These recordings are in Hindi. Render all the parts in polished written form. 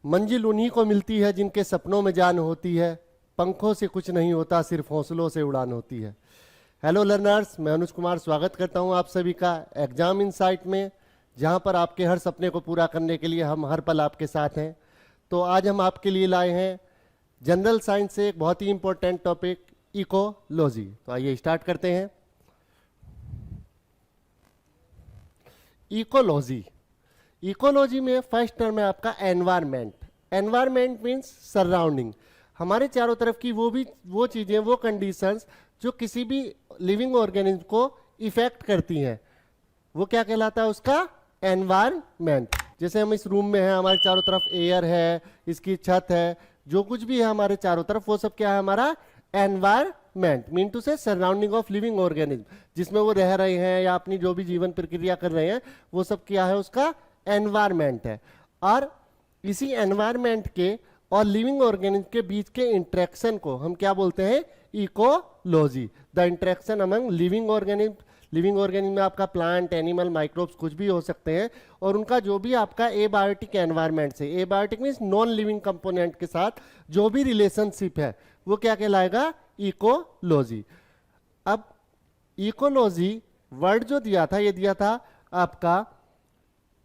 मंजिल उन्हीं को मिलती है जिनके सपनों में जान होती है, पंखों से कुछ नहीं होता, सिर्फ हौसलों से उड़ान होती है। हेलो लर्नर्स, मैं अनुज कुमार स्वागत करता हूं आप सभी का एग्जाम इनसाइट में, जहां पर आपके हर सपने को पूरा करने के लिए हम हर पल आपके साथ हैं। तो आज हम आपके लिए लाए हैं जनरल साइंस से एक बहुत ही इंपॉर्टेंट टॉपिक, इकोलॉजी। तो आइए स्टार्ट करते हैं। इकोलॉजी, इकोलॉजी में फर्स्ट टर्म है आपका एनवायरमेंट। एनवायरमेंट मीन्स सराउंडिंग, हमारे चारों तरफ की वो चीजें, वो कंडीशंस जो किसी भी लिविंग ऑर्गेनिज्म को इफेक्ट करती हैं, वो क्या कहलाता है? उसका एनवायरमेंट। जैसे हम इस रूम में हैं, हमारे चारों तरफ एयर है, इसकी छत है, जो कुछ भी है हमारे चारों तरफ, वो सब क्या है? हमारा एनवायरमेंट। मीन टू से सराउंडिंग ऑफ लिविंग ऑर्गेनिज्म, जिसमें वो रह रहे हैं या अपनी जो भी जीवन प्रक्रिया कर रहे हैं, वो सब क्या है? उसका एनवायरमेंट है। और इसी एनवायरमेंट के और लिविंग ऑर्गेनिज्म के बीच के इंटरेक्शन को हम क्या बोलते हैं? Ecology. The interaction among living organism, living organism में आपका प्लांट, एनिमल, माइक्रोब्स कुछ भी हो सकते हैं, और उनका जो भी आपका एबायोटिक एनवायरमेंट से, abiotic means non living component के साथ जो भी रिलेशनशिप है, वो क्या कहलाएगा? इकोलॉजी। अब इकोलॉजी वर्ड जो दिया था, ये दिया था आपका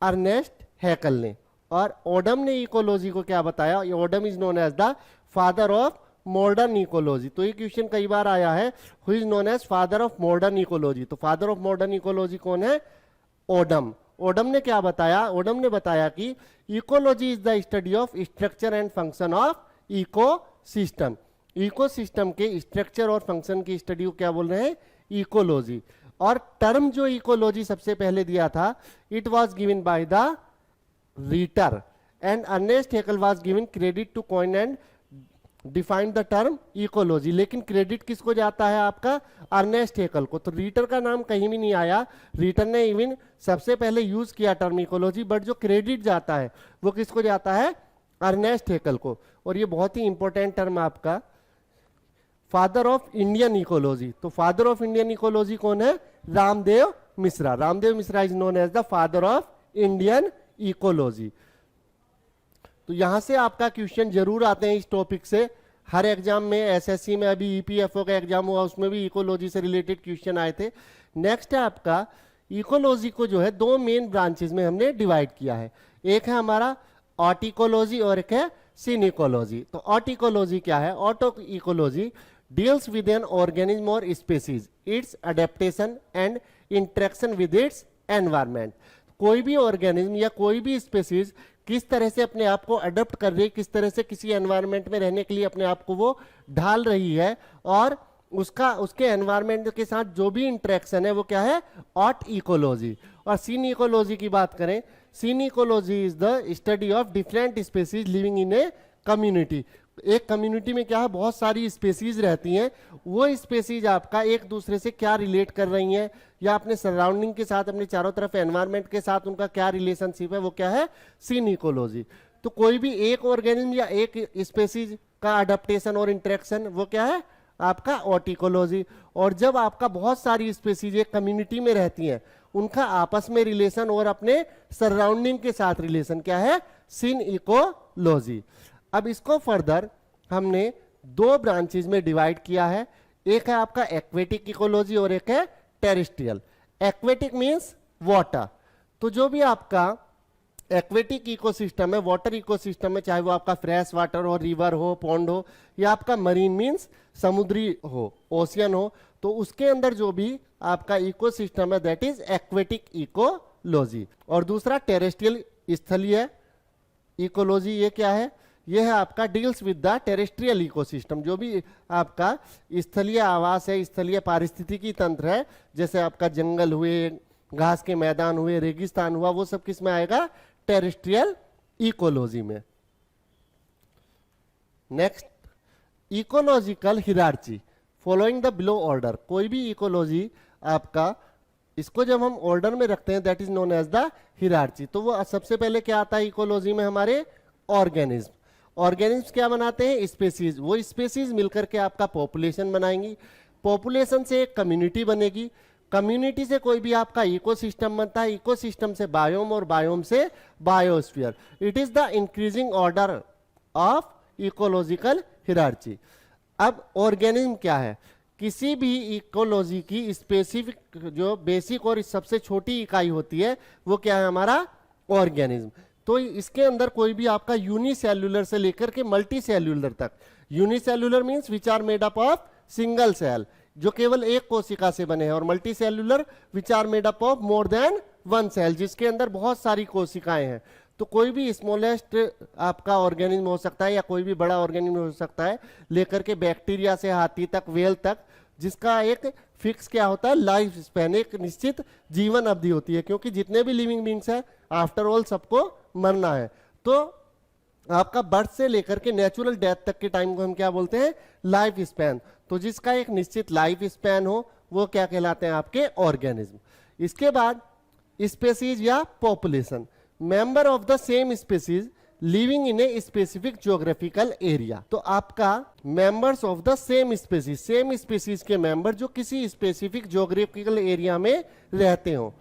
अर्नेस्ट हैकल ने, और ओडम ने इकोलॉजी को क्या बताया? Odum is known as the father of modern ecology. तो ये क्वेश्चन कई बार आया है, who is known as father of modern ecology. तो फादर ऑफ मॉडर्न इकोलॉजी कौन है? ओडम। ओडम ने क्या बताया? ओडम ने बताया कि ecology is the study of structure and function of ecosystem. Ecosystem के स्ट्रक्चर और फंक्शन की स्टडी को क्या बोल रहे हैं? इकोलॉजी। और टर्म जो इकोलॉजी सबसे पहले दिया था, it was given by the Reiter, and Ernest Haeckel was given credit to coin and define the term ecology. लेकिन क्रेडिट किसको जाता है? आपका अर्नेस्ट हैकल को। तो रीटर का नाम कहीं भी नहीं आया। रीटर ने इवन सबसे पहले यूज किया टर्म इकोलॉजी, बट जो क्रेडिट जाता है वो किसको जाता है? अर्नेस्ट हैकल को। और ये बहुत ही इंपॉर्टेंट टर्म आपका, फादर ऑफ इंडियन इकोलॉजी। तो फादर ऑफ इंडियन इकोलॉजी कौन है? Ramdev Mishra. Ramdev Mishra is known as the father of Indian ecology. तो यहां से आपका क्वेश्चन जरूर आते हैं इस टॉपिक से। हर एग्जाम में, एसएससी में अभी ईपीएफओ का एग्जाम हुआ, उसमें भी इकोलॉजी से रिलेटेड क्वेश्चन आए थे। नेक्स्ट है आपका, इकोलॉजी को जो है दो मेन ब्रांचेस में हमने डिवाइड किया है। एक है हमारा ऑट इकोलॉजी और एक है सिन इकोलॉजी। तो ऑट इकोलॉजी क्या है? Autecology deals with an organism or species, its adaptation and interaction with its environment। कोई भी ऑर्गेनिज्म या कोई भी स्पेसीज किस तरह से अपने आप को अडॉप्ट कर रही है, किस तरह से किसी एनवायरनमेंट में रहने के लिए अपने आप को वो ढाल रही है, और उसके एनवायरनमेंट के साथ जो भी इंटरेक्शन है वो क्या है? Autecology. और सीन इकोलॉजी की बात करें, synecology is the study of different species living in a community. एक कम्युनिटी में क्या है? बहुत सारी स्पेसीज रहती हैं, वो स्पेसीज आपका एक दूसरे से क्या रिलेट कर रही हैं, या अपने सराउंडिंग के साथ, अपने चारों तरफ एनवायरनमेंट के साथ उनका क्या रिलेशनशिप है, वो क्या है? Synecology. तो कोई भी एक ऑर्गेनिज्म या एक स्पेसीज का अडेप्टेशन और इंटरेक्शन, वो क्या है? आपका ऑट इकोलॉजी। और जब आपका बहुत सारी स्पेसीज एक कम्युनिटी में रहती हैं, उनका आपस में रिलेशन और अपने सराउंडिंग के साथ रिलेशन क्या है? Synecology. अब इसको फर्दर हमने दो ब्रांचेस में डिवाइड किया है। एक है आपका एक्वेटिक इकोलॉजी और एक है टेरेस्ट्रियल। Aquatic means water. तो जो भी आपका एक्वेटिक इकोसिस्टम है, वाटर इकोसिस्टम है, चाहे वो आपका फ्रेश वाटर हो, रिवर हो, पॉन्ड हो, या आपका मरीन मींस समुद्री हो, ओशियन हो, तो उसके अंदर जो भी आपका इकोसिस्टम है, दैट इज एक्वेटिक इकोलॉजी। और दूसरा टेरेस्ट्रियल, स्थलीय इकोलॉजी। ये क्या है? यह है आपका deals with the terrestrial ecosystem. जो भी आपका स्थलीय आवास है, स्थलीय पारिस्थितिकी तंत्र है, जैसे आपका जंगल हुए, घास के मैदान हुए, रेगिस्तान हुआ, वो सब किस में आएगा? टेरेस्ट्रियल इकोलॉजी में। Next, ecological hierarchy following the below order. कोई भी इकोलॉजी आपका, इसको जब हम ऑर्डर में रखते हैं, that is known as the hierarchy. तो वो सबसे पहले क्या आता है इकोलॉजी में? हमारे ऑर्गेनिज्म। ऑर्गेनिज्म क्या बनाते हैं? स्पेसीज। वो स्पेसीज मिलकर के आपका पॉपुलेशन बनाएंगी, पॉपुलेशन से एक कम्युनिटी बनेगी, कम्युनिटी से कोई भी आपका इकोसिस्टम बनता है, इकोसिस्टम से बायोम और बायोम से biosphere. It is the increasing order of ecological hierarchy. अब ऑर्गेनिज्म क्या है? किसी भी इकोलॉजी की स्पेसिफिक जो बेसिक और सबसे छोटी इकाई होती है वो क्या है? हमारा ऑर्गेनिज्म। तो इसके अंदर कोई भी आपका यूनिसेल्युलर से लेकर के मल्टी सेल्युलर तक, unicellular means which are made up of single cell, जो केवल एक कोशिका से बने हैं, और multicellular which are made up of more than one cell, जिसके अंदर बहुत सारी कोशिकाएं हैं। तो कोई भी स्मॉलेस्ट आपका ऑर्गेनिज्म हो सकता है या कोई भी बड़ा ऑर्गेनिज्म हो सकता है, लेकर के बैक्टीरिया से हाथी तक, वेल तक, जिसका एक फिक्स क्या होता है? लाइफ स्पैन, एक निश्चित जीवन अवधि होती है, क्योंकि जितने भी लिविंग बींग्स है आफ्टर ऑल सबको मरना है। तो आपका बर्थ से लेकर के नेचुरल डेथ तक के टाइम को हम क्या बोलते हैं? Life span. तो जिसका एक निश्चित लाइफ स्पैन हो वो क्या कहलाते हैं? आपके ऑर्गेनिज्म। इसके बाद स्पेसीज या population, member of the same species living in a specific geographical area. तो आपका members of the same species के मेंबर जो किसी स्पेसिफिक ज्योग्राफिकल एरिया में रहते हो।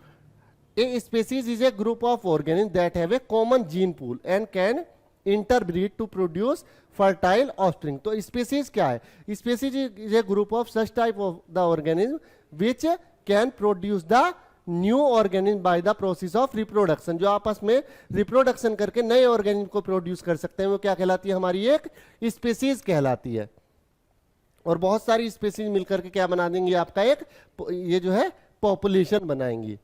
A species is a group of organism that have a common gene pool and can interbreed to produce fertile offspring. तो स्पेसीज क्या है? Species is a group of such type of the organism which can produce the new organism by the process of reproduction, जो आपस में रिप्रोडक्शन करके नए ऑर्गेनिज्म को प्रोड्यूस कर सकते हैं, वो क्या कहलाती है? हमारी एक स्पेसीज कहलाती है। और बहुत सारी स्पेसीज मिलकर के क्या बना देंगी? आपका एक ये जो है पॉपुलेशन बनाएंगी।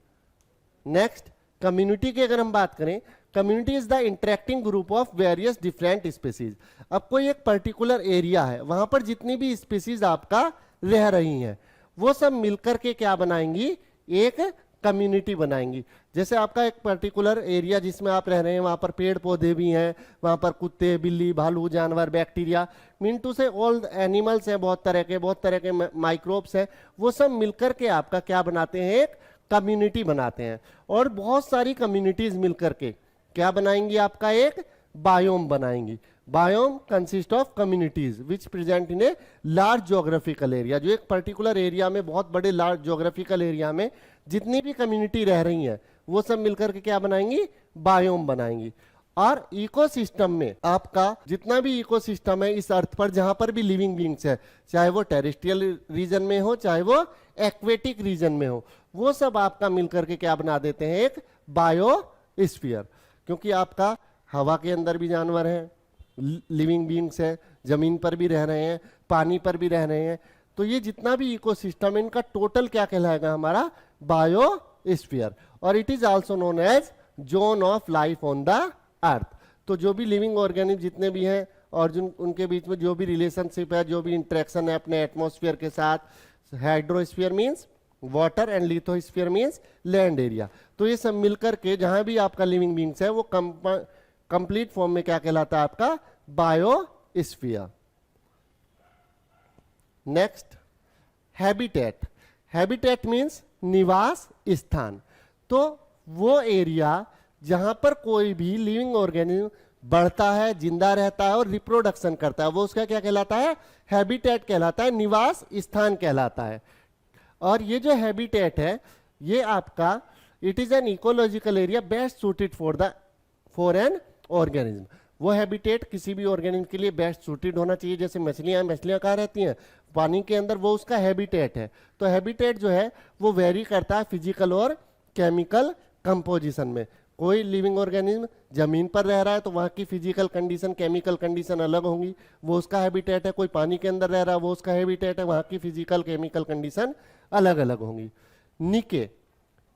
नेक्स्ट, कम्युनिटी की अगर हम बात करें, community is the interacting group of various different species. अब कोई एक पर्टिकुलर एरिया है, वहां पर जितनी भी स्पेसीज आपका रह रही हैं वो सब मिलकर के क्या बनाएंगी? एक कम्युनिटी बनाएंगी। जैसे आपका एक पर्टिकुलर एरिया जिसमें आप रह रहे हैं, वहां पर पेड़ पौधे भी हैं, वहां पर कुत्ते, बिल्ली, भालू, जानवर, बैक्टीरिया, मीन टू से ऑल एनिमल्स हैं, बहुत तरह के माइक्रोब्स हैं, वो सब मिलकर के आपका क्या बनाते हैं? एक कम्युनिटी बनाते हैं। और बहुत सारी कम्युनिटीज मिलकर के क्या बनाएंगी? आपका एक बायोम बनाएंगी। Biome consist of communities which present in a large geographical area. जो एक पर्टिकुलर एरिया में, बहुत बड़े लार्ज ज्योग्राफिकल एरिया में जितनी भी कम्युनिटी रह रही हैं वो सब मिलकर के क्या बनाएंगी? बायोम बनाएंगी। और इकोसिस्टम में आपका जितना भी इकोसिस्टम है इस अर्थ पर, जहां पर भी लिविंग बींग्स है, चाहे वो टेरेस्ट्रियल रीजन में हो चाहे वो एक्वेटिक रीजन में हो, वो सब आपका मिलकर के क्या बना देते हैं? एक बायोस्फीयर। क्योंकि आपका हवा के अंदर भी जानवर हैं, लिविंग बींग्स है, जमीन पर भी रह रहे हैं, पानी पर भी रह रहे हैं। तो ये जितना भी इकोसिस्टम है इनका टोटल क्या कहलाएगा? हमारा बायोस्फीयर। और it is also known as zone of life on the earth. तो जो भी लिविंग ऑर्गेनिज्म जितने भी हैं और जो उनके बीच में जो भी रिलेशनशिप है, जो भी इंटरेक्शन है अपने एटमॉस्फेयर के साथ, hydrosphere means water and lithosphere means land area, तो ये सब मिलकर के जहां भी आपका लिविंग बींग्स है वो कंप्लीट फॉर्म में क्या कहलाता है? आपका biosphere. Next, habitat. Habitat means निवास स्थान। तो वो एरिया जहां पर कोई भी लिविंग ऑर्गेनिज्म बढ़ता है, जिंदा रहता है और रिप्रोडक्शन करता है, वो उसका क्या कहलाता है? हैबिटेट कहलाता है, निवास स्थान कहलाता है। और ये जो हैबिटेट है ये आपका it is an ecological area best suited for an organism. वो हैबिटेट किसी भी ऑर्गेनिज्म के लिए बेस्ट सूटेड होना चाहिए। जैसे मछलियां कहाँ रहती हैं? पानी के अंदर, वो उसका हैबिटेट है। तो हैबिटेट जो है वो वेरी करता है फिजिकल और केमिकल कंपोजिशन में। कोई लिविंग ऑर्गेनिज्म जमीन पर रह रहा है तो वहाँ की फिजिकल कंडीशन, केमिकल कंडीशन अलग होंगी, वो उसका हैबिटेट है। कोई पानी के अंदर रह रहा है वो उसका हैबिटेट है, वहाँ की फिजिकल केमिकल कंडीशन अलग अलग होंगी।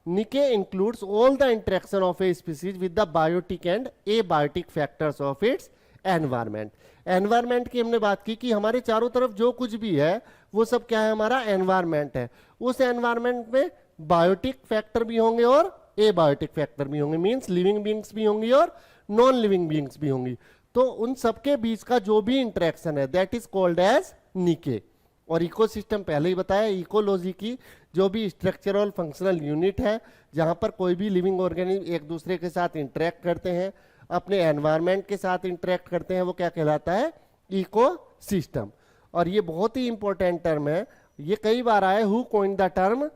Niche includes all the interaction of a species with the biotic and abiotic factors of its environment. Environment की हमने बात की कि हमारे चारों तरफ जो कुछ भी है वो सब क्या है? हमारा एनवायरमेंट है। उस एनवायरमेंट में बायोटिक फैक्टर भी होंगे और एबायोटिक फैक्टर भी होंगे, मींस लिविंग बींग्स भी होंगी और नॉन लिविंग बींग्स भी होंगी। तो उन सबके बीच का जो भी इंटरेक्शन है दैट इज कॉल्ड एज निके। और इकोसिस्टम पहले ही बताया, इकोलॉजी की जो भी स्ट्रक्चरल फंक्शनल यूनिट है जहां पर कोई भी लिविंग ऑर्गेनिज्म एक दूसरे के साथ इंटरेक्ट करते हैं, अपने एनवायरमेंट के साथ इंटरेक्ट करते हैं, वो क्या कहलाता है? इकोसिस्टम। और ये बहुत ही इंपॉर्टेंट टर्म है, ये कई बार आया, who coined the term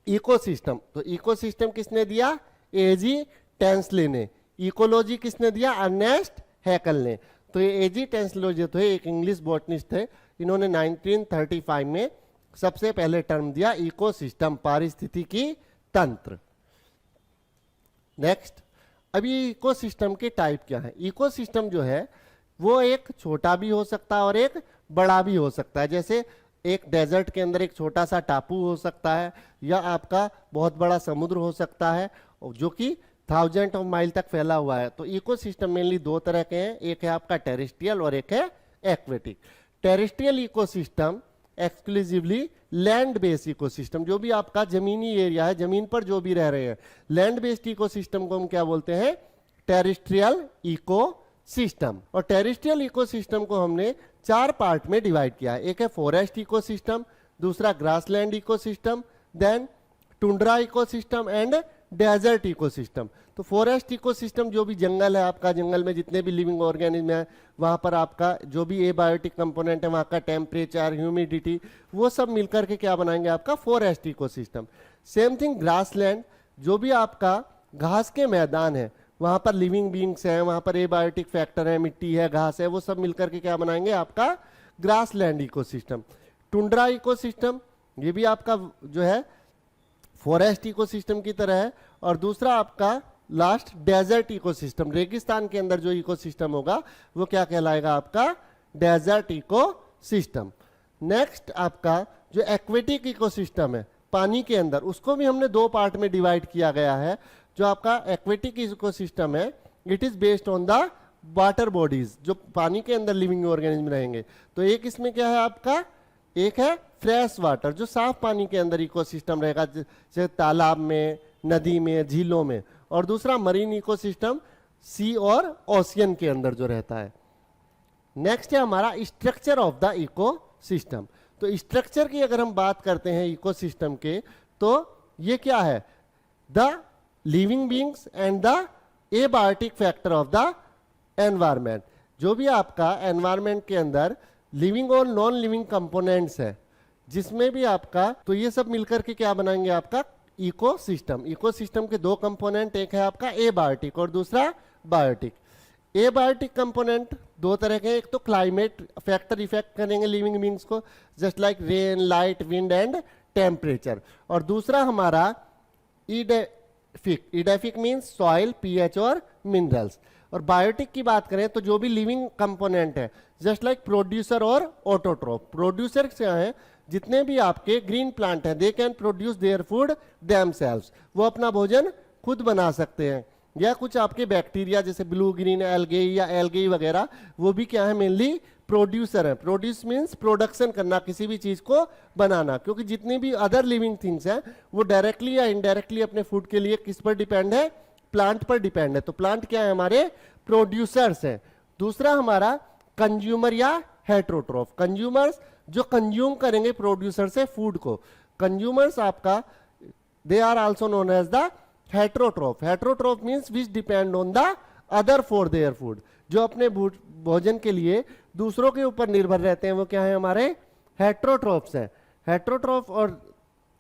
ecosystem, तो इकोसिस्टम किसने दिया? एजी टेंसले ने। इकोलॉजी किसने दिया? अर्नेस्ट हैकल ने। तो ये एजी टेंसले जो थे एक इंग्लिश बॉटनिस्ट थे, इन्होंने 1935 में सबसे पहले टर्म दिया इकोसिस्टम, पारिस्थितिकी तंत्र। नेक्स्ट, अभी इकोसिस्टम के टाइप क्या है? इकोसिस्टम जो है वो एक छोटा भी हो सकता है और एक बड़ा भी हो सकता है। जैसे एक डेजर्ट के अंदर एक छोटा सा टापू हो सकता है, या आपका बहुत बड़ा समुद्र हो सकता है जो कि 1000 ऑफ माइल तक फैला हुआ है। तो इकोसिस्टम मेनली दो तरह के हैं, एक है आपका टेरेस्ट्रियल और एक है aquatic. Terrestrial ecosystem exclusively land based ecosystem, जो भी आपका जमीनी एरिया है, जमीन पर जो भी रह रहे हैं, लैंड बेस्ड इकोसिस्टम को हम क्या बोलते हैं? Terrestrial ecosystem. और टेरेस्ट्रियल इकोसिस्टम को हमने 4 पार्ट में डिवाइड किया है। एक है फॉरेस्ट इकोसिस्टम, दूसरा grassland ecosystem, then tundra ecosystem and desert ecosystem. तो फॉरेस्ट इकोसिस्टम जो भी जंगल है आपका, जंगल में जितने भी लिविंग ऑर्गेनिज्म है, वहां पर आपका जो भी एबायोटिक कंपोनेंट है, वहां का टेम्परेचर, ह्यूमिडिटी, वो सब मिलकर के क्या बनाएंगे? आपका forest ecosystem. Same thing grassland, जो भी आपका घास के मैदान है, वहां पर लिविंग बींग्स हैं, वहां पर एबायोटिक फैक्टर है, मिट्टी है, घास है, वो सब मिलकर के क्या बनाएंगे? आपका ग्रासलैंड इकोसिस्टम। टुंड्रा इकोसिस्टम, ये भी आपका जो है फॉरेस्ट इकोसिस्टम की तरह है। और दूसरा आपका लास्ट डेजर्ट इकोसिस्टम, रेगिस्तान के अंदर जो इकोसिस्टम होगा वो क्या कहलाएगा? आपका डेजर्ट इकोसिस्टम। नेक्स्ट आपका जो एक्वेटिक इकोसिस्टम है पानी के अंदर, उसको भी हमने 2 पार्ट में डिवाइड किया गया है। जो आपका एक्वेटिक इकोसिस्टम है, it is based on the water bodies, जो पानी के अंदर लिविंग ऑर्गेनिज्म रहेंगे। तो एक इसमें क्या है आपका? एक है फ्रेश वाटर, जो साफ पानी के अंदर इकोसिस्टम रहेगा, जैसे तालाब में, नदी में, झीलों में। और दूसरा मरीन इकोसिस्टम, सी और ओशियन के अंदर जो रहता है। नेक्स्ट है हमारा स्ट्रक्चर ऑफ द इकोसिस्टम। तो स्ट्रक्चर की अगर हम बात करते हैं इकोसिस्टम के, तो ये क्या है? The living beings and the abiotic factor of the environment. जो भी आपका एनवायरमेंट के अंदर लिविंग और नॉन लिविंग कंपोनेंट्स है, जिसमें भी आपका, तो ये सब मिलकर के क्या बनाएंगे? आपका इकोसिस्टम। इकोसिस्टम के 2 कंपोनेंट, एक है आपका एबायोटिक और दूसरा बायोटिक। एबायोटिक कंपोनेंट 2 तरह के, एक तो क्लाइमेट फैक्टर इफेक्ट करेंगे लिविंग बींग्स को, just like rain, light, wind and temperature. और दूसरा हमारा इडेफिक मीन्स सॉइल, पीएच और मिनरल्स। और बायोटिक की बात करें तो जो भी लिविंग कंपोनेंट है, जस्ट लाइक प्रोड्यूसर और ऑटोट्रोफ। प्रोड्यूसर क्या है? जितने भी आपके ग्रीन प्लांट हैं, they can produce their food themselves, वो अपना भोजन खुद बना सकते हैं। या कुछ आपके बैक्टीरिया जैसे ब्लू ग्रीन एल्गे या एल्गे वगैरह, वो भी क्या है? मेनली प्रोड्यूसर है। प्रोड्यूस मीन्स प्रोडक्शन करना, किसी भी चीज को बनाना। क्योंकि जितनी भी अदर लिविंग थिंग्स हैं वो डायरेक्टली या इनडायरेक्टली अपने फूड के लिए किस पर डिपेंड है? प्लांट पर डिपेंड है। तो प्लांट क्या है? हमारे प्रोड्यूसर्स हैं। दूसरा हमारा कंज्यूमर या हेट्रोट्रोफ। कंज्यूमर्स जो कंज्यूम करेंगे प्रोड्यूसर से फूड को। कंज्यूमर्स आपका they are also known as the heterotroph. Heterotroph means which depend on the other for their food. जो अपने भोजन के लिए दूसरों के ऊपर निर्भर रहते हैं, वो क्या है? हमारे हेट्रोट्रोफ्स हैं। हेट्रोट्रोफ। और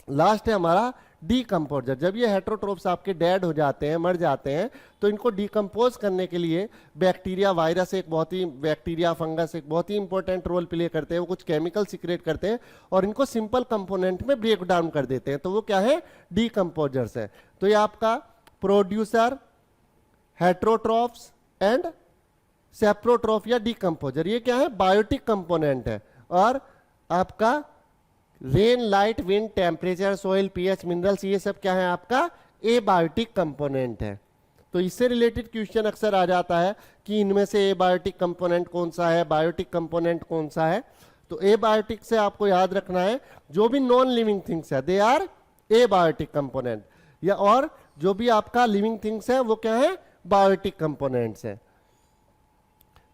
लास्ट है हमारा डीकम्पोजर। जब ये हेट्रोट्रोफ्स आपके डेड हो जाते हैं, मर जाते हैं, तो इनको डीकम्पोज करने के लिए बैक्टीरिया, वायरस एक बहुत ही, बैक्टीरिया, फंगस एक बहुत ही इंपॉर्टेंट रोल प्ले करते हैं। वो कुछ केमिकल सीक्रेट करते हैं और इनको सिंपल कंपोनेंट में ब्रेक डाउन कर देते हैं। तो वो क्या है? डीकम्पोजर्स है। तो ये आपका प्रोड्यूसर, हेट्रोट्रोफ्स एंड सेप्रोट्रोफ या डीकम्पोजर, ये क्या है? बायोटिक कंपोनेंट है। और आपका rain, light, wind, temperature, soil, pH, minerals, ये सब क्या है? आपका एबायोटिक कंपोनेंट है। तो इससे रिलेटेड क्वेश्चन अक्सर आ जाता है कि इनमें से एबायोटिक कंपोनेंट कौन सा है, बायोटिक कंपोनेंट कौन सा है। तो एबायोटिक से आपको याद रखना है जो भी नॉन लिविंग थिंग्स है, दे आर एबायोटिक कंपोनेंट। या और जो भी आपका लिविंग थिंग्स है वो क्या है? बायोटिक कंपोनेंट्स है।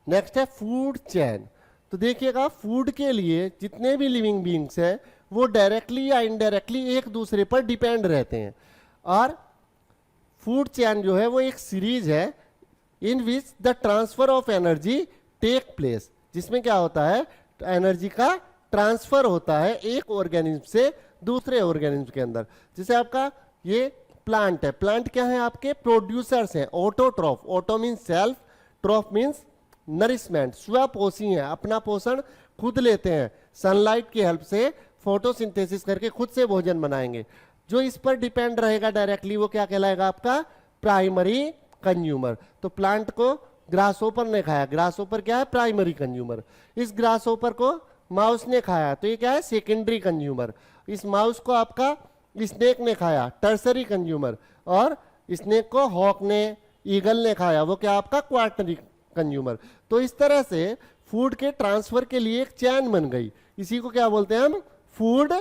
नेक्स्ट है फूड चेन। तो देखिएगा, फूड के लिए जितने भी लिविंग बींग्स हैं वो डायरेक्टली या इनडायरेक्टली एक दूसरे पर डिपेंड रहते हैं। और फूड चेन जो है वो एक सीरीज है in which the transfer of energy take place, जिसमें क्या होता है? एनर्जी का ट्रांसफर होता है एक ऑर्गेनिज्म से दूसरे ऑर्गेनिज्म के अंदर। जैसे आपका ये प्लांट है, प्लांट क्या है आपके प्रोड्यूसर्स हैं, autotroph, auto means self, troph means nourishment, स्वपोषी हैं, अपना पोषण खुद लेते हैं, सनलाइट की हेल्प से फोटोसिंथेसिस करके खुद से भोजन बनाएंगे। जो इस पर डिपेंड रहेगा डायरेक्टली वो क्या कहलाएगा आपका प्राइमरी कंज्यूमर। तो प्लांट को ग्रासहोपर ने खाया, ग्रासहोपर क्या है प्राइमरी कंज्यूमर। इस ग्रासहोपर को माउस ने खाया तो ये क्या है सेकेंडरी कंज्यूमर। इस माउस को आपका स्नेक ने खाया, टर्सरी कंज्यूमर। और स्नेक को हॉक ने, ईगल ने खाया, वो क्या आपका क्वार्टरी कंज्यूमर। तो इस तरह से फूड के ट्रांसफर के लिए एक चैन बन गई, इसी को क्या बोलते हैं हम फूड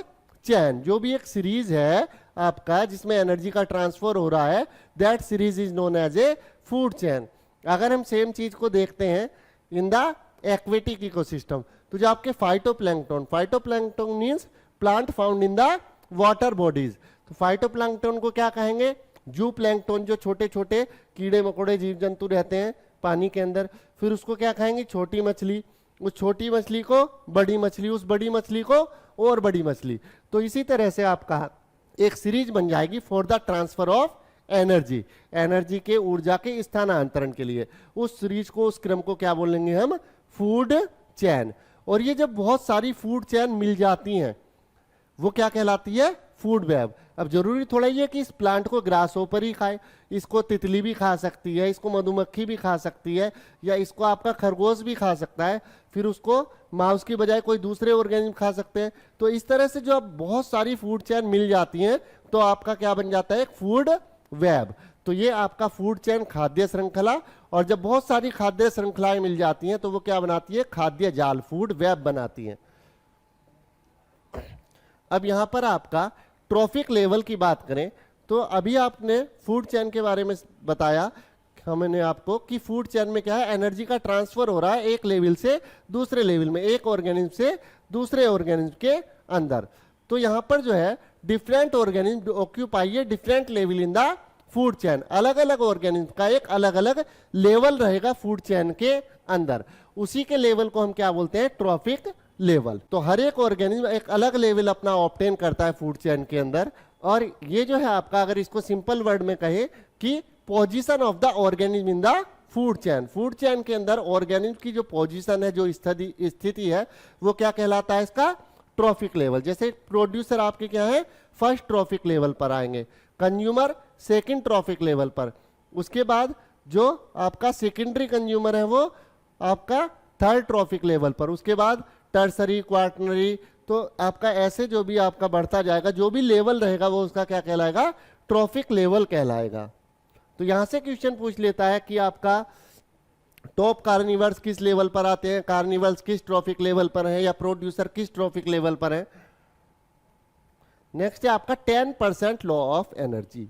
चैन। जो भी एक सीरीज है आपका जिसमें एनर्जी का ट्रांसफर हो रहा है, that series is known as a food chain. अगर हम सेम चीज को देखते हैं इन द एक्वेटिक इकोसिस्टम, तो जो आपके phytoplankton, phytoplankton means plant found in the water bodies. तो फाइटोप्लैंक्टन को क्या कहेंगे, जू प्लैंक्टन, जो छोटे छोटे कीड़े मकोड़े जीव जंतु रहते हैं पानी के अंदर। फिर उसको क्या खाएंगे छोटी मछली, उस छोटी मछली को बड़ी मछली, उस बड़ी मछली को और बड़ी मछली। तो इसी तरह से आपका एक सीरीज बन जाएगी for the transfer of energy, energy के ऊर्जा के स्थानांतरण के लिए। उस सीरीज को, उस क्रम को क्या बोलेंगे हम फूड चैन। और ये जब बहुत सारी फूड चैन मिल जाती हैं वो क्या कहलाती है फूड वेब। अब जरूरी थोड़ा ही है कि इस प्लांट को ग्रासहोपर ही खाए, इसको तितली भी खा सकती है, इसको मधुमक्खी भी खा सकती है, या इसको आपका खरगोश भी खा सकता है, फिर उसको माउस की बजाय कोई दूसरे ऑर्गेनिज्म खा सकते हैं। तो इस तरह से जो अब बहुत सारी फूड चैन मिल जाती हैं तो आपका क्या बन जाता है एक फूड वेब। तो ये आपका फूड चैन खाद्य श्रृंखला, और जब बहुत सारी खाद्य श्रृंखलाएं मिल जाती हैं तो वो क्या बनाती है खाद्य जाल, फूड वेब बनाती हैं। अब यहां पर आपका ट्रॉफिक लेवल की बात करें तो अभी आपने फूड चैन के बारे में बताया हमने आपको कि फूड चैन में क्या है एनर्जी का ट्रांसफर हो रहा है एक लेवल से दूसरे लेवल में, एक ऑर्गेनिज्म से दूसरे ऑर्गेनिज्म के अंदर। तो यहां पर जो है different organism occupy different level in the food chain, अलग अलग ऑर्गेनिज्म का एक अलग अलग लेवल रहेगा फूड चैन के अंदर। उसी के लेवल को हम क्या बोलते हैं ट्रॉफिक लेवल। तो हर एक ऑर्गेनिज्म एक अलग लेवल अपना ऑब्टेन करता है फूड चैन के अंदर। और ये जो है आपका अगर इसको सिंपल वर्ड में कहे कि position of the organism in the food chain, food chain के अंदर ऑर्गेनिज्म की जो पोजीशन है, जो स्थिति है, वो क्या कहलाता है इसका ट्रॉफिक लेवल। जैसे प्रोड्यूसर आपके क्या है फर्स्ट ट्रॉफिक लेवल पर आएंगे, कंज्यूमर सेकंड ट्रॉफिक लेवल पर, उसके बाद जो आपका सेकेंडरी कंज्यूमर है वो आपका थर्ड ट्रॉफिक लेवल पर, उसके बाद टर्सरी, क्वार्टनरी। तो आपका ऐसे जो भी आपका बढ़ता जाएगा, जो भी लेवल रहेगा वो उसका क्या कहलाएगा ट्रॉफिक लेवल कहलाएगा। तो यहां से क्वेश्चन पूछ लेता है कि आपका टॉप कार्निवर्स किस लेवल पर आते हैं, कार्निवल्स किस ट्रॉफिक लेवल पर है, या प्रोड्यूसर किस ट्रॉफिक लेवल पर है। नेक्स्ट है आपका 10% law of energy.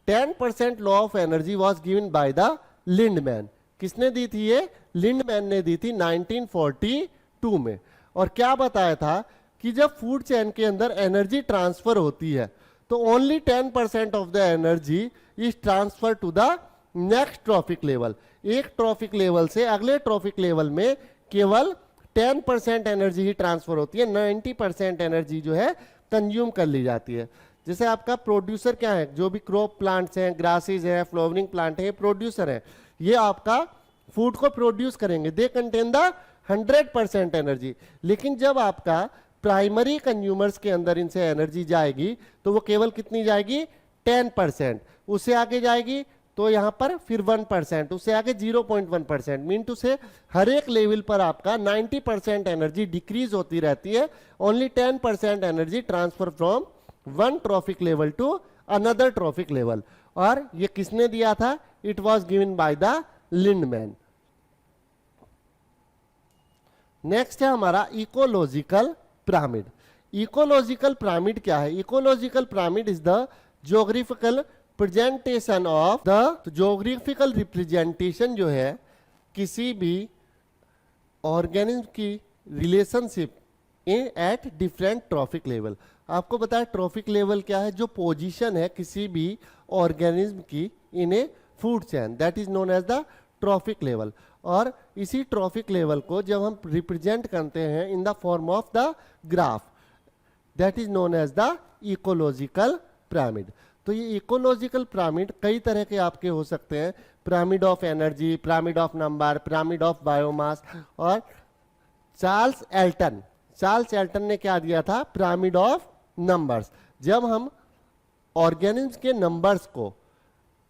10% law of energy was given by the Lindeman. किसने दी थी ये लिंडमैन ने दी थी 1942 में। और क्या बताया था कि जब फूड चैन के अंदर एनर्जी ट्रांसफर होती है तो only 10% of the energy is transfer to the next trophic level. एक ट्रॉफिक लेवल से अगले ट्रॉफिक लेवल में केवल 10% एनर्जी ही ट्रांसफर होती है, 90% एनर्जी जो है कंज्यूम कर ली जाती है। जैसे आपका प्रोड्यूसर क्या है, जो भी क्रॉप प्लांट्स हैं, ग्रासेस हैं, फ्लावरिंग प्लांट है, ये प्रोड्यूसर है, ये आपका फूड को प्रोड्यूस करेंगे, दे कंटेन द 100% एनर्जी। लेकिन जब आपका प्राइमरी कंज्यूमर्स के अंदर इनसे एनर्जी जाएगी तो वो केवल कितनी जाएगी 10%, उससे आगे जाएगी तो यहां पर फिर 1%, उससे आगे 0.1%। मीन टू से हर एक लेवल पर आपका 90% एनर्जी डिक्रीज होती रहती है, only 10% energy transfer from one trophic level to another trophic level. और ये किसने दिया था, it was given by the Lindeman. Next है हमारा इकोलॉजिकल पिरामिड। इकोलॉजिकल पिरामिड क्या है, ecological pyramid is the geographical presentation of the, geographical representation जो है किसी भी ऑर्गेनिज्म की relationship in at different trophic level. आपको बताया ट्रॉफिक लेवल क्या है, जो पोजीशन है किसी भी ऑर्गेनिज्म की in a food chain, that is known as the trophic level. और इसी ट्रॉफिक लेवल को जब हम रिप्रेजेंट करते हैं in the form of the graph, that is known as the ecological pyramid. तो ये इकोलॉजिकल पिरामिड कई तरह के आपके हो सकते हैं, pyramid of energy, pyramid of number, pyramid of biomass. और चार्ल्स एल्टन ने क्या दिया था, पिरामिड ऑफ नंबर्स। जब हम ऑर्गेनिज्म के नंबर्स को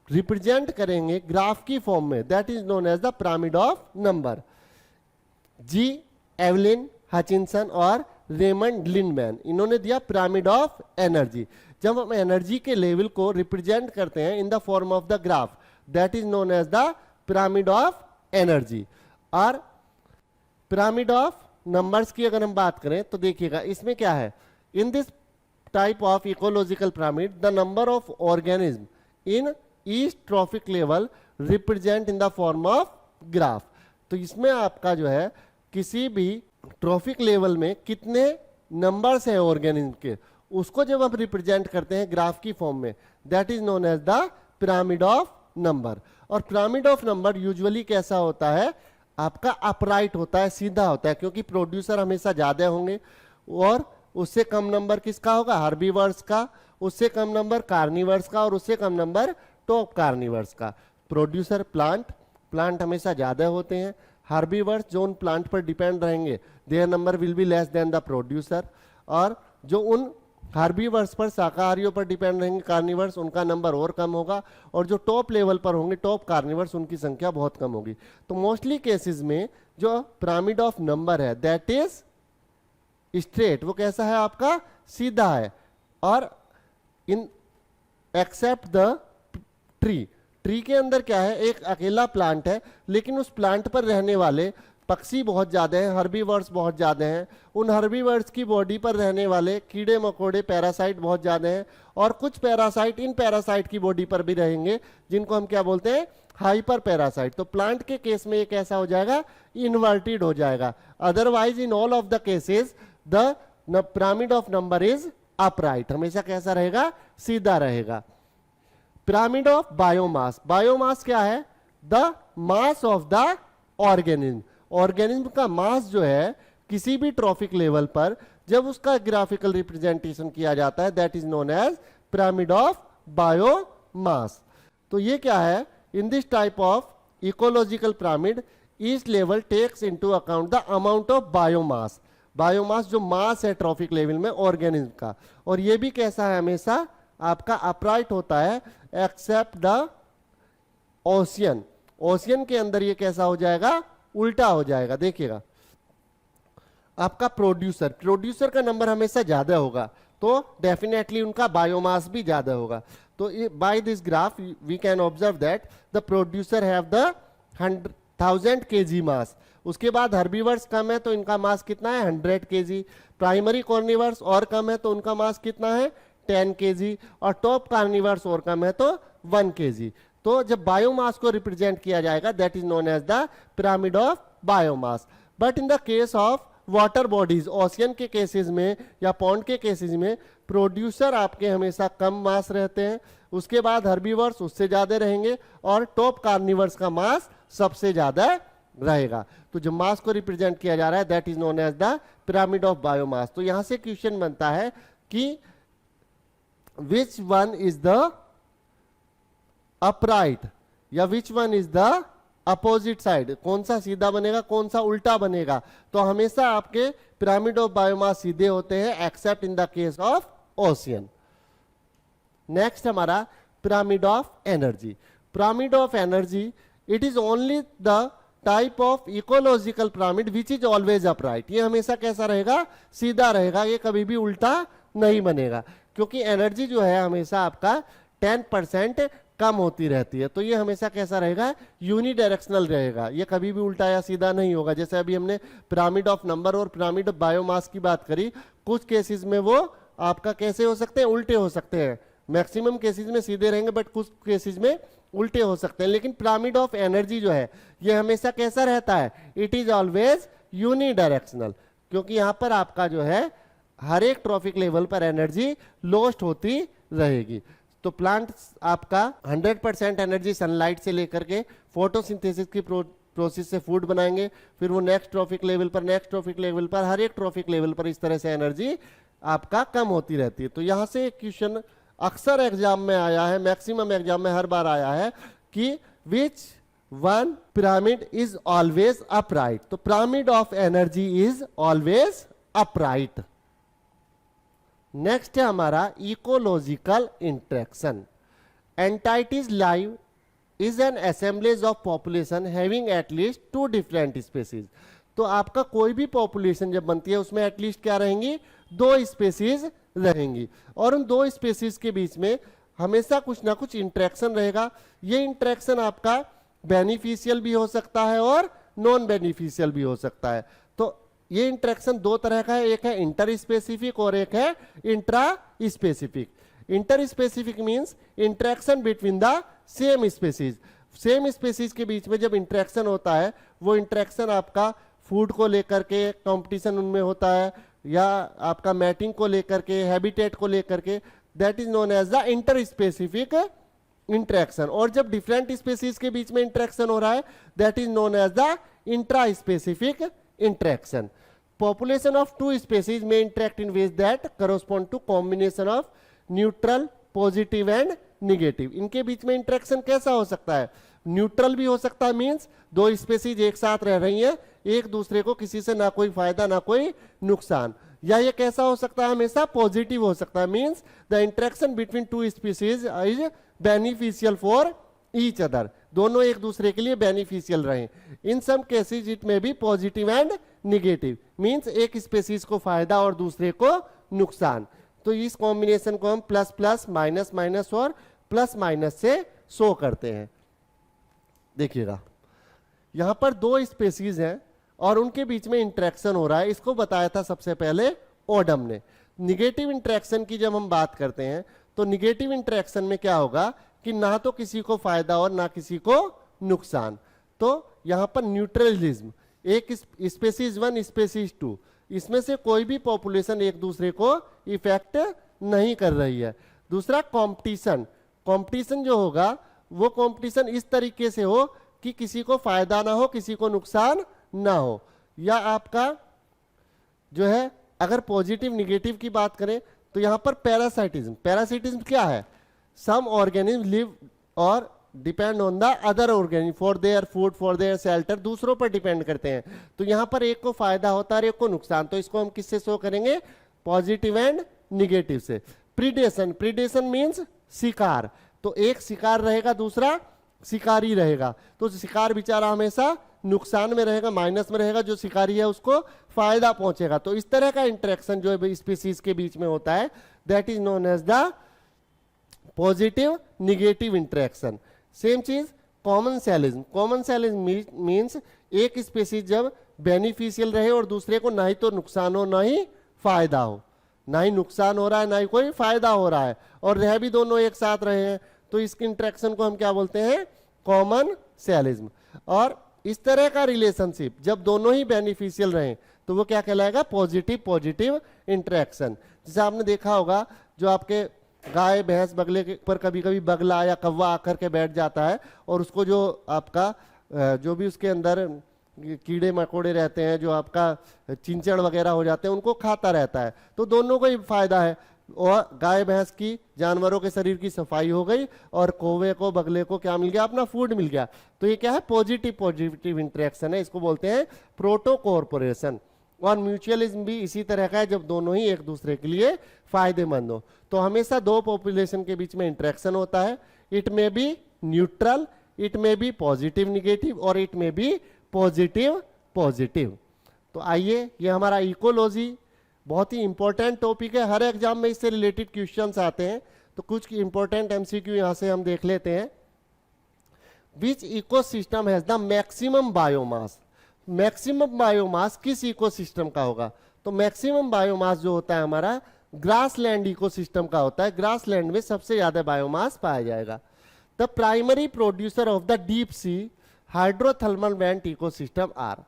रिप्रेजेंट करेंगे ग्राफ की फॉर्म में, that is known as the pyramid of number. G Evelyn Hutchinson और रेमंड लिंडमैन, इन्होंने दिया पिरामिड ऑफ एनर्जी। जब हम एनर्जी के लेवल को रिप्रेजेंट करते हैं in the form of the graph, that is known as the pyramid of energy. और पिरामिड ऑफ नंबर्स की अगर हम बात करें तो देखिएगा इसमें क्या है, in this type of ecological pyramid the number of organism in each trophic level represent in the form of graph. तो इसमें आपका जो है किसी भी ट्रॉफिक लेवल में कितने नंबर्स हैं ऑर्गेनिज्म के, उसको जब हम रिप्रेजेंट करते हैं ग्राफ की फॉर्म में, that is known as the pyramid of number. और पिरामिड ऑफ नंबर यूजुअली कैसा होता है, आपका अपराइट होता है, सीधा होता है, क्योंकि प्रोड्यूसर हमेशा ज्यादा होंगे और उससे कम नंबर किसका होगा, हर्बीवर्स का, उससे कम नंबर कार्निवर्स का और उससे कम नंबर टॉप कार्निवर्स का। प्रोड्यूसर प्लांट हमेशा ज्यादा होते हैं, हर्बीवर्स जो उन प्लांट पर डिपेंड रहेंगे their number will be less than the producer, और जो उन हर्बीवर्स पर शाकाहारियों पर डिपेंड रहेंगे कार्निवर्स, उनका नंबर और कम होगा, और जो टॉप लेवल पर होंगे टॉप कार्निवर्स, उनकी संख्या बहुत कम होगी। तो मोस्टली केसेस में जो पिरामिड ऑफ नंबर है दैट इज स्ट्रेट, वो कैसा है आपका, सीधा है। और इन एक्सेप्ट द ट्री के अंदर क्या है, एक अकेला प्लांट है, लेकिन उस प्लांट पर रहने वाले पक्षी बहुत ज्यादा हैं, हर्बीवर्स बहुत ज्यादा हैं, उन हर्बीवर्स की बॉडी पर रहने वाले कीड़े मकोड़े पैरासाइट बहुत ज्यादा हैं, और कुछ पैरासाइट इन पैरासाइट की बॉडी पर भी रहेंगे जिनको हम क्या बोलते हैं, हाइपर पैरासाइट। तो प्लांट के केस में ये कैसा हो जाएगा, इन्वर्टेड हो जाएगा। Otherwise in all of the cases the pyramid of number is upright, हमेशा कैसा रहेगा, सीधा रहेगा। पिरामिड ऑफ बायोमास, बायोमास क्या है, the mass of the organism. Organism का मास जो है किसी भी ट्रॉफिक लेवल पर जब उसका ग्राफिकल रिप्रेजेंटेशन किया जाता है, that is known as pyramid of biomass. तो ये क्या है, in this type of ecological pyramid each level takes into account the amount of biomass. Biomass जो मास है ट्रॉफिक लेवल में ऑर्गेनिज्म का, और ये भी कैसा है, हमेशा आपका अपराइट होता है, एक्सेप्ट द ओशियन। ओशियन के अंदर ये कैसा हो जाएगा, उल्टा हो जाएगा। देखिएगा आपका प्रोड्यूसर का नंबर हमेशा ज्यादा होगा, तो डेफिनेटली उनका बायोमास भी ज्यादा होगा। तो by this graph we can observe that the producer have the 1000 kg mass. उसके बाद हर्बीवर्स कम है तो इनका मास कितना है, 100 kg। प्राइमरी कॉर्निवर्स और कम है तो उनका मास कितना है, 10 kg। और टॉप कार्निवर्स और कम है तो 1 kg। तो जब बायोमास को रिप्रेजेंट किया जाएगा that is known as the pyramid of biomass. But in the case of water bodies, ocean के केसेस में या पॉन्ड के केसेस में प्रोड्यूसर आपके हमेशा कम मास रहते हैं, उसके बाद हर्बीवर्स उससे ज्यादा रहेंगे, और टॉप कार्निवर्स का मास सबसे ज्यादा रहेगा। तो जो मास को रिप्रेजेंट किया जा रहा है that is known as the pyramid of biomass. तो यहां से क्वेश्चन बनता है कि which one is the upright या which one is the opposite side, कौन सा सीधा बनेगा कौन सा उल्टा बनेगा। तो हमेशा आपके पिरामिड ऑफ बायोमास सीधे होते हैं except in the case of ocean. Next हमारा pyramid of energy. Pyramid of energy it is only the type of ecological pyramid which is always upright. ये हमेशा कैसा रहेगा, सीधा रहेगा, ये कभी भी उल्टा नहीं बनेगा, क्योंकि एनर्जी जो है हमेशा आपका 10% कम होती रहती है। तो ये हमेशा कैसा रहेगा, यूनिडायरेक्शनल रहेगा, ये कभी भी उल्टा या सीधा नहीं होगा। जैसे अभी हमने पिरामिड ऑफ नंबर और पिरामिड ऑफ बायोमास की बात करी, कुछ केसेस में वो आपका कैसे हो सकते हैं, उल्टे हो सकते हैं। मैक्सिमम केसेस में सीधे रहेंगे बट कुछ केसेस में उल्टे हो सकते हैं। लेकिन पिरामिड ऑफ एनर्जी जो है ये हमेशा कैसा रहता है, इट इज ऑलवेज यूनिडायरेक्शनल, क्योंकि यहां पर आपका जो है हर एक ट्रॉफिक लेवल पर एनर्जी लॉस्ट होती रहेगी। तो प्लांट आपका 100% एनर्जी सनलाइट से लेकर के फोटोसिंथेसिस की प्रोसेस से फूड बनाएंगे, फिर वो नेक्स्ट ट्रॉफिक लेवल पर हर एक ट्रॉफिक लेवल पर इस तरह से एनर्जी आपका कम होती रहती है। तो यहां से एक क्वेश्चन अक्सर एग्जाम में आया है, मैक्सिमम एग्जाम में हर बार आया है कि which one pyramid is always upright. तो pyramid of energy is always upright. Next है हमारा ecological interaction. Entities live is an assemblage of population having at least 2 different species. तो आपका कोई भी पॉपुलेशन जब बनती है उसमें एटलीस्ट क्या रहेंगी, 2 स्पेसीज रहेंगी, और उन 2 स्पेसीज के बीच में हमेशा कुछ ना कुछ इंटरेक्शन रहेगा। ये इंटरेक्शन आपका बेनिफिशियल भी हो सकता है और नॉन बेनिफिशियल भी हो सकता है। तो ये इंटरेक्शन 2 तरह का है, एक है इंटर स्पेसिफिक और एक है intra specific. Inter specific means interaction between the same species. Same species के बीच में जब इंटरेक्शन होता है, वो इंटरेक्शन आपका फूड को लेकर के कंपटीशन उनमें होता है, या आपका मैटिंग को लेकर के, हैबिटेट को लेकर के, that is known as the interspecific interaction. और जब डिफरेंट स्पेसीज के बीच में इंटरेक्शन हो रहा है, that is known as the intra specific interaction. Population of 2 species में interact in ways that correspond to combination of neutral, positive and negative. इनके बीच में इंटरेक्शन कैसा हो सकता है, न्यूट्रल भी हो सकता है, मींस 2 स्पेसीज एक साथ रह रही हैं, एक दूसरे को किसी से ना कोई फायदा ना कोई नुकसान। या ये कैसा हो सकता है, हमेशा पॉजिटिव हो सकता है, means the interaction between 2 species is beneficial for each other. दोनों एक दूसरे के लिए बेनिफिशियल रहे। In some cases it may be positive and negative, means एक स्पीसीज को फायदा और दूसरे को नुकसान। तो इस कॉम्बिनेशन को हम प्लस प्लस, माइनस माइनस और प्लस माइनस से शो करते हैं। देखिएगा यहां पर 2 स्पीसीज हैं और उनके बीच में इंटरेक्शन हो रहा है। इसको बताया था सबसे पहले ओडम ने। निगेटिव इंटरेक्शन की जब हम बात करते हैं तो निगेटिव इंटरेक्शन में क्या होगा कि ना तो किसी को फायदा और ना किसी को नुकसान। तो यहां पर न्यूट्रलिज्म, एक स्पेसीज 1 स्पेसीज 2, इसमें से कोई भी पॉपुलेशन एक दूसरे को इफेक्ट नहीं कर रही है। दूसरा कंपटीशन, कंपटीशन जो होगा वो कंपटीशन इस तरीके से हो कि किसी को फायदा ना हो, किसी को नुकसान ना हो। या आपका जो है अगर पॉजिटिव निगेटिव की बात करें तो यहां पर पैरासाइटिज्म, पैरासाइटिज्म क्या है, सम ऑर्गेनिज्म लिव और depend on the other organism for their food, for their shelter, दूसरों पर डिपेंड करते हैं। तो यहां पर एक को फायदा होता है और एक को नुकसान। तो इसको हम किससे शो करेंगे, पॉजिटिव एंड निगेटिव से। प्रीडेशन, प्रीडेशन मींस शिकार। तो एक शिकार रहेगा, दूसरा शिकारी रहेगा। तो शिकार बेचारा हमेशा नुकसान में रहेगा, माइनस में रहेगा, जो शिकारी है उसको फायदा पहुंचेगा। तो इस तरह का इंटरेक्शन जो है स्पीसीज के बीच में होता है, that is known as the positive negative interaction. Same चीज commensalism, commensalism means एक स्पीसीज जब बेनिफिशियल रहे और दूसरे को ना ही तो नुकसान हो ना ही फायदा हो, ना ही नुकसान हो रहा है ना ही कोई फायदा हो रहा है, और रह भी दोनों एक साथ रहे हैं, तो इस इंटरेक्शन को हम क्या बोलते हैं, कॉमन सेलिज्म। और इस तरह का रिलेशनशिप जब दोनों ही बेनिफिशियल रहे तो वो क्या कहलाएगा, पॉजिटिव पॉजिटिव इंटरेक्शन। जैसे आपने देखा होगा जो आपके गाय भैंस बगले के ऊपर कभी कभी बगला या कौवा आकर के बैठ जाता है और उसको जो आपका जो भी उसके अंदर कीड़े मकोड़े रहते हैं, जो आपका चिंचड़ वगैरह हो जाते हैं, उनको खाता रहता है। तो दोनों को ही फायदा है, और गाय भैंस की, जानवरों के शरीर की सफाई हो गई और कौवे को बगले को क्या मिल गया, अपना फूड मिल गया। तो ये क्या है, पॉजिटिव पॉजिटिव इंटरेक्शन है, इसको बोलते हैं प्रोटो कॉर्पोरेशन। और म्यूचुअलिज्म भी इसी तरह का है, जब दोनों ही एक दूसरे के लिए फायदेमंद हो। तो हमेशा 2 पॉपुलेशन के बीच में इंटरेक्शन होता है। It may B neutral, it may be positive negative, और it may be positive positive. तो आइए, ये हमारा इकोलॉजी बहुत ही इंपॉर्टेंट टॉपिक है, हर एग्जाम में इससे रिलेटेड क्वेश्चंस आते हैं। तो कुछ इंपॉर्टेंट एमसीक्यू यहां से हम देख लेते हैं। Which ecosystem has the maximum biomass, maximum biomass किस इकोसिस्टम का होगा, तो मैक्सिमम बायोमास जो होता है हमारा ग्रासलैंड इकोसिस्टम का होता है। ग्रासलैंड में सबसे ज्यादा बायोमास पाया जाएगा। The primary producer of the deep sea hydrothermal vent ecosystem are,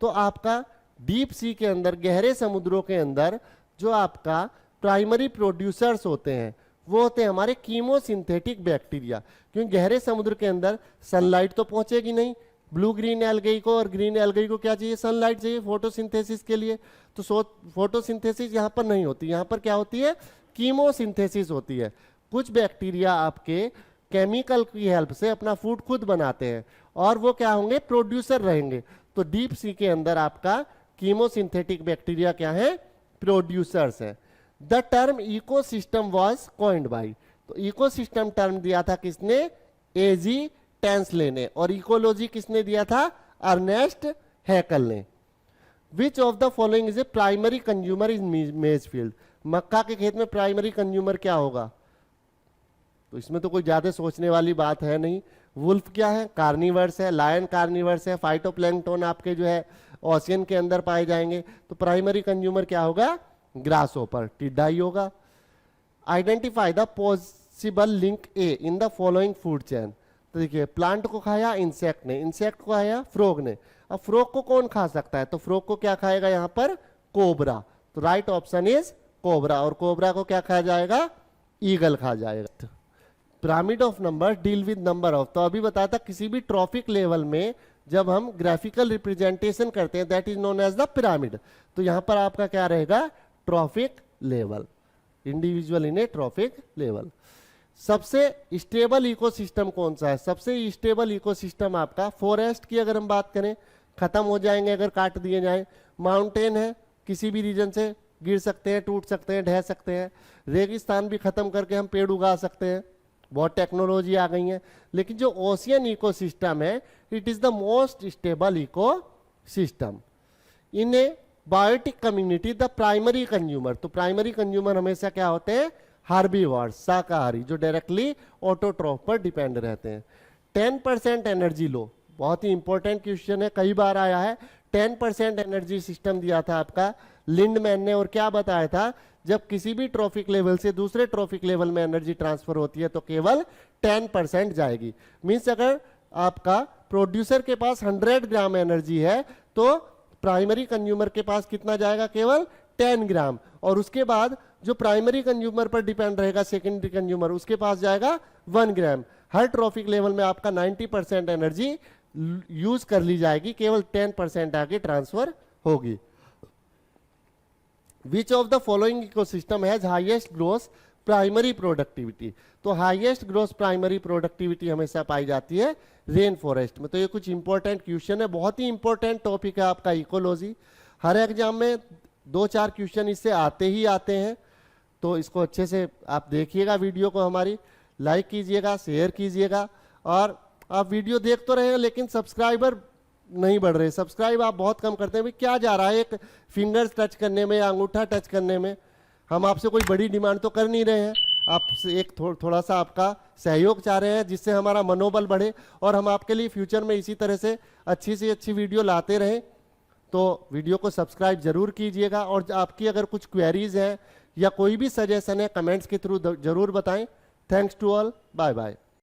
तो आपका डीप सी के अंदर, गहरे समुद्रों के अंदर जो आपका प्राइमरी प्रोड्यूसर्स होते हैं वो होते हैं हमारे कीमोसिंथेटिक बैक्टीरिया। क्योंकि गहरे समुद्र के अंदर सनलाइट तो पहुंचेगी नहीं, ब्लू ग्रीन एल्गी को और ग्रीन एल्गी को क्या चाहिए, सनलाइट चाहिए फोटोसिंथेसिस के लिए। तो फोटोसिंथेसिस यहाँ पर नहीं होती, यहाँ पर क्या होती है, कीमोसिंथेसिस होती है। कुछ बैक्टीरिया आपके केमिकल की हेल्प से अपना फूड खुद बनाते हैं और वो क्या होंगे, प्रोड्यूसर रहेंगे। तो डीप सी के अंदर आपका कीमोसिंथेटिक बैक्टीरिया क्या है, प्रोड्यूसर्स है। The term ecosystem was coined bye, तो इकोसिस्टम टर्म दिया था किसने, एजी टेंसले ने, और इकोलॉजी किसने दिया था, अर्नेस्ट हैकल ने। Which of the following is a primary consumer in मेज फील्ड, मक्का के खेत में प्राइमरी कंज्यूमर क्या होगा, तो इसमें तो कोई ज्यादा सोचने वाली बात है नहीं। वुल्फ क्या है, कार्निवर्स है, लायन कार्निवर्स है, फाइटोप्लैंक्टन आपके जो है ओशियन के अंदर पाए जाएंगे। तो प्राइमरी कंज्यूमर क्या होगा, ग्रास होपर, टिड्डा ही होगा। Identify the possible link A in the following food chain, तो देखिए प्लांट को खाया इंसेक्ट ने, इंसेक्ट को खाया फ्रॉग ने। अब फ्रॉग को कौन खा सकता है, तो फ्रॉग को क्या खाएगा यहाँ पर, कोबरा। तो राइट ऑप्शन इज कोबरा, और कोबरा को क्या खाया जाएगा, ईगल खा जाएगा। Pyramid of number deal with number of, तो अभी बताया था किसी भी ट्रॉफिक लेवल में जब हम ग्राफिकल रिप्रेजेंटेशन करते हैं that is known as the pyramid. तो यहां पर आपका क्या रहेगा, trophic level, individual in a trophic level. सबसे स्टेबल इकोसिस्टम कौन सा है, सबसे स्टेबल इकोसिस्टम आपका फॉरेस्ट की अगर हम बात करें, खत्म हो जाएंगे अगर काट दिए जाएं। माउंटेन है, किसी भी रीजन से गिर सकते हैं, टूट सकते हैं, ढह सकते हैं। रेगिस्तान भी खत्म करके हम पेड़ उगा सकते हैं, बहुत टेक्नोलॉजी आ गई है। लेकिन जो ओशियन इकोसिस्टम है, it is the most stable ecosystem. In a biotic community the primary consumer, तो प्राइमरी कंज्यूमर हमेशा क्या होते हैं, हार्बीवर्स, शाकाहारी, जो डायरेक्टली ऑटोट्रॉफ पर डिपेंड रहते हैं। 10% एनर्जी लो, बहुत ही इंपॉर्टेंट क्वेश्चन है, कई बार आया है। 10% एनर्जी सिस्टम दिया था आपका लिंडमैन ने, और क्या बताया था, जब किसी भी ट्रॉफिक लेवल से दूसरे ट्रॉफिक लेवल में एनर्जी ट्रांसफर होती है तो केवल 10% जाएगी। मींस अगर आपका प्रोड्यूसर के पास 100 ग्राम एनर्जी है तो प्राइमरी कंज्यूमर के पास कितना जाएगा, केवल 10 ग्राम। और उसके बाद जो प्राइमरी कंज्यूमर पर डिपेंड रहेगा, सेकेंडरी कंज्यूमर, उसके पास जाएगा 1 ग्राम। हर ट्रॉफिक लेवल में आपका 90% एनर्जी यूज कर ली जाएगी, केवल 10% आगे ट्रांसफर होगी। Which of the following ecosystem has highest growth primary productivity, तो हाईएस्ट ग्रोथ प्राइमरी प्रोडक्टिविटी हमेशा पाई जाती है रेन फॉरेस्ट में। तो ये कुछ इंपॉर्टेंट क्वेश्चन है, बहुत ही इंपॉर्टेंट टॉपिक है आपका इकोलॉजी। हर एग्जाम में 2-4 क्वेश्चन इससे आते ही आते हैं, तो इसको अच्छे से आप देखिएगा। वीडियो को हमारी लाइक कीजिएगा, शेयर कीजिएगा, और आप वीडियो देख तो रहे हैं लेकिन सब्सक्राइबर नहीं बढ़ रहे। सब्सक्राइब आप बहुत कम करते हैं, भाई क्या जा रहा है एक फिंगर्स टच करने में या अंगूठा टच करने में। हम आपसे कोई बड़ी डिमांड तो कर नहीं रहे हैं, आपसे एक थोड़ा सा आपका सहयोग चाह रहे हैं जिससे हमारा मनोबल बढ़े और हम आपके लिए फ्यूचर में इसी तरह से अच्छी वीडियो लाते रहें। तो वीडियो को सब्सक्राइब जरूर कीजिएगा, और आपकी अगर कुछ क्वेरीज हैं या कोई भी सजेशन है कमेंट्स के थ्रू जरूर बताएं। Thanks to all, bye bye.